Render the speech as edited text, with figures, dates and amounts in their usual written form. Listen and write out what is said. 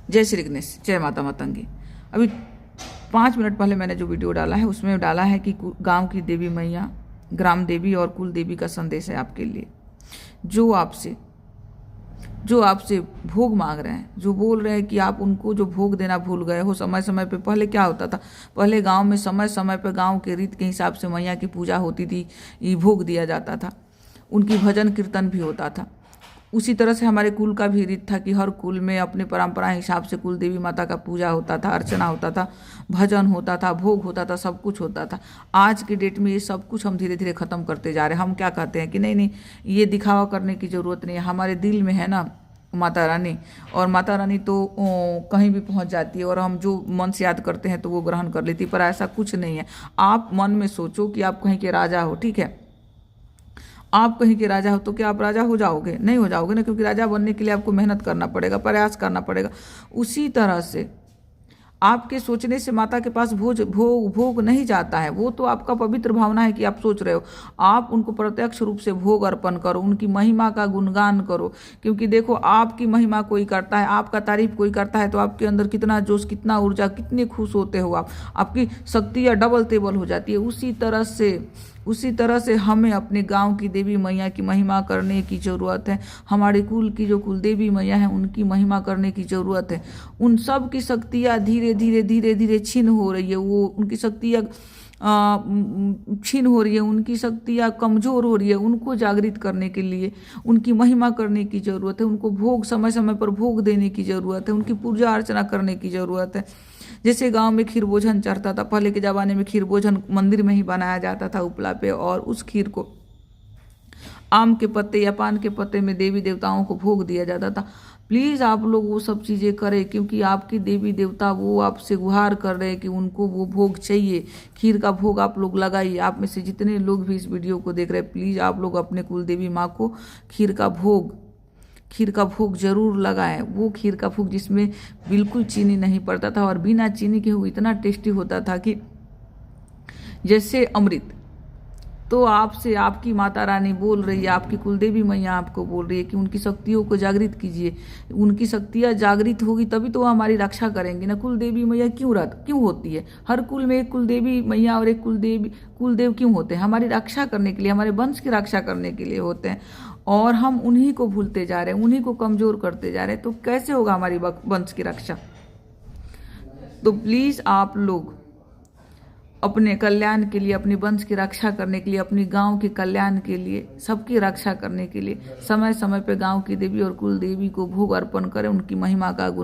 जय श्री गणेश, जय माता मातंगी। अभी 5 मिनट पहले मैंने जो वीडियो डाला है उसमें डाला है कि गांव की देवी मैया, ग्राम देवी और कुल देवी का संदेश है आपके लिए। जो आपसे भोग मांग रहे हैं, जो बोल रहे हैं कि आप उनको जो भोग देना भूल गए हो समय समय पे। पहले क्या होता था, पहले गांव में समय समय पे गांव के रीत के हिसाब से मैया की पूजा होती थी, ये भोग दिया जाता था, उनकी भजन कीर्तन भी होता था। उसी तरह से हमारे कुल का भी रीत था कि हर कुल में अपने परंपरा हिसाब से कुल देवी माता का पूजा होता था, अर्चना होता था, भजन होता था, भोग होता था, सब कुछ होता था। आज की डेट में ये सब कुछ हम धीरे धीरे ख़त्म करते जा रहे हैं। हम क्या कहते हैं कि नहीं, ये दिखावा करने की ज़रूरत नहीं है, हमारे दिल में है ना माता रानी, और माता रानी तो कहीं भी पहुंच जाती है और हम जो मन से याद करते हैं तो वो ग्रहण कर लेती है। पर ऐसा कुछ नहीं है। आप मन में सोचो कि आप कहीं के राजा हो, ठीक है, आप कहीं के राजा हो तो क्या आप राजा हो जाओगे? नहीं हो जाओगे ना, क्योंकि राजा बनने के लिए आपको मेहनत करना पड़ेगा, प्रयास करना पड़ेगा। उसी तरह से आपके सोचने से माता के पास भोग नहीं जाता है। वो तो आपका पवित्र भावना है कि आप सोच रहे हो। आप उनको प्रत्यक्ष रूप से भोग अर्पण करो, उनकी महिमा का गुणगान करो। क्योंकि देखो, आपकी महिमा कोई करता है, आपका तारीफ कोई करता है तो आपके अंदर कितना जोश, कितना ऊर्जा, कितने खुश होते हो आप, आपकी शक्तियाँ डबल तेबल हो जाती है। उसी तरह से हमें अपने गांव की देवी मैया की महिमा करने की ज़रूरत है। हमारे कुल की जो कुल देवी मैया है उनकी महिमा करने की ज़रूरत है। उन सब की शक्तियाँ धीरे धीरे छीन हो रही है, वो उनकी शक्तियाँ छीन हो रही है, उनकी शक्तियाँ कमज़ोर हो रही है। उनको जागृत करने के लिए उनकी महिमा करने की ज़रूरत है, उनको भोग समय समय पर भोग देने की ज़रूरत है, उनकी पूजा अर्चना करने की ज़रूरत है। जैसे गांव में खीर भोजन चढ़ता था, पहले के ज़माने में खीर भोजन मंदिर में ही बनाया जाता था उपला पे, और उस खीर को आम के पत्ते या पान के पत्ते में देवी देवताओं को भोग दिया जाता था। प्लीज़ आप लोग वो सब चीज़ें करें, क्योंकि आपकी देवी देवता वो आपसे गुहार कर रहे हैं कि उनको वो भोग चाहिए। खीर का भोग आप लोग लगाइए। आप में से जितने लोग भी इस वीडियो को देख रहे हैं, प्लीज़ आप लोग अपने कुल देवी माँ को खीर का भोग जरूर लगाएं। वो खीर का भोग जिसमें बिल्कुल चीनी नहीं पड़ता था और बिना चीनी के वो इतना टेस्टी होता था कि जैसे अमृत। तो आपसे आपकी माता रानी बोल रही है, आपकी कुलदेवी मैया आपको बोल रही है कि उनकी शक्तियों को जागृत कीजिए। उनकी शक्तियाँ जागृत होगी तभी तो वो हमारी रक्षा करेंगी ना। कुलदेवी मैया क्यों होती है? हर कुल में एक कुलदेवी मैया और एक कुलदेव क्यों होते हैं? हमारी रक्षा करने के लिए, हमारे वंश की रक्षा करने के लिए होते हैं। और हम उन्हीं को भूलते जा रहे हैं, उन्हीं को कमज़ोर करते जा रहे हैं, तो कैसे होगा हमारी वंश की रक्षा? तो प्लीज़ आप लोग अपने कल्याण के लिए, अपनी वंश की रक्षा करने के लिए, अपनी गांव के कल्याण के लिए, सबकी रक्षा करने के लिए समय समय पे गांव की देवी और कुल देवी को भोग अर्पण करें, उनकी महिमा का गुण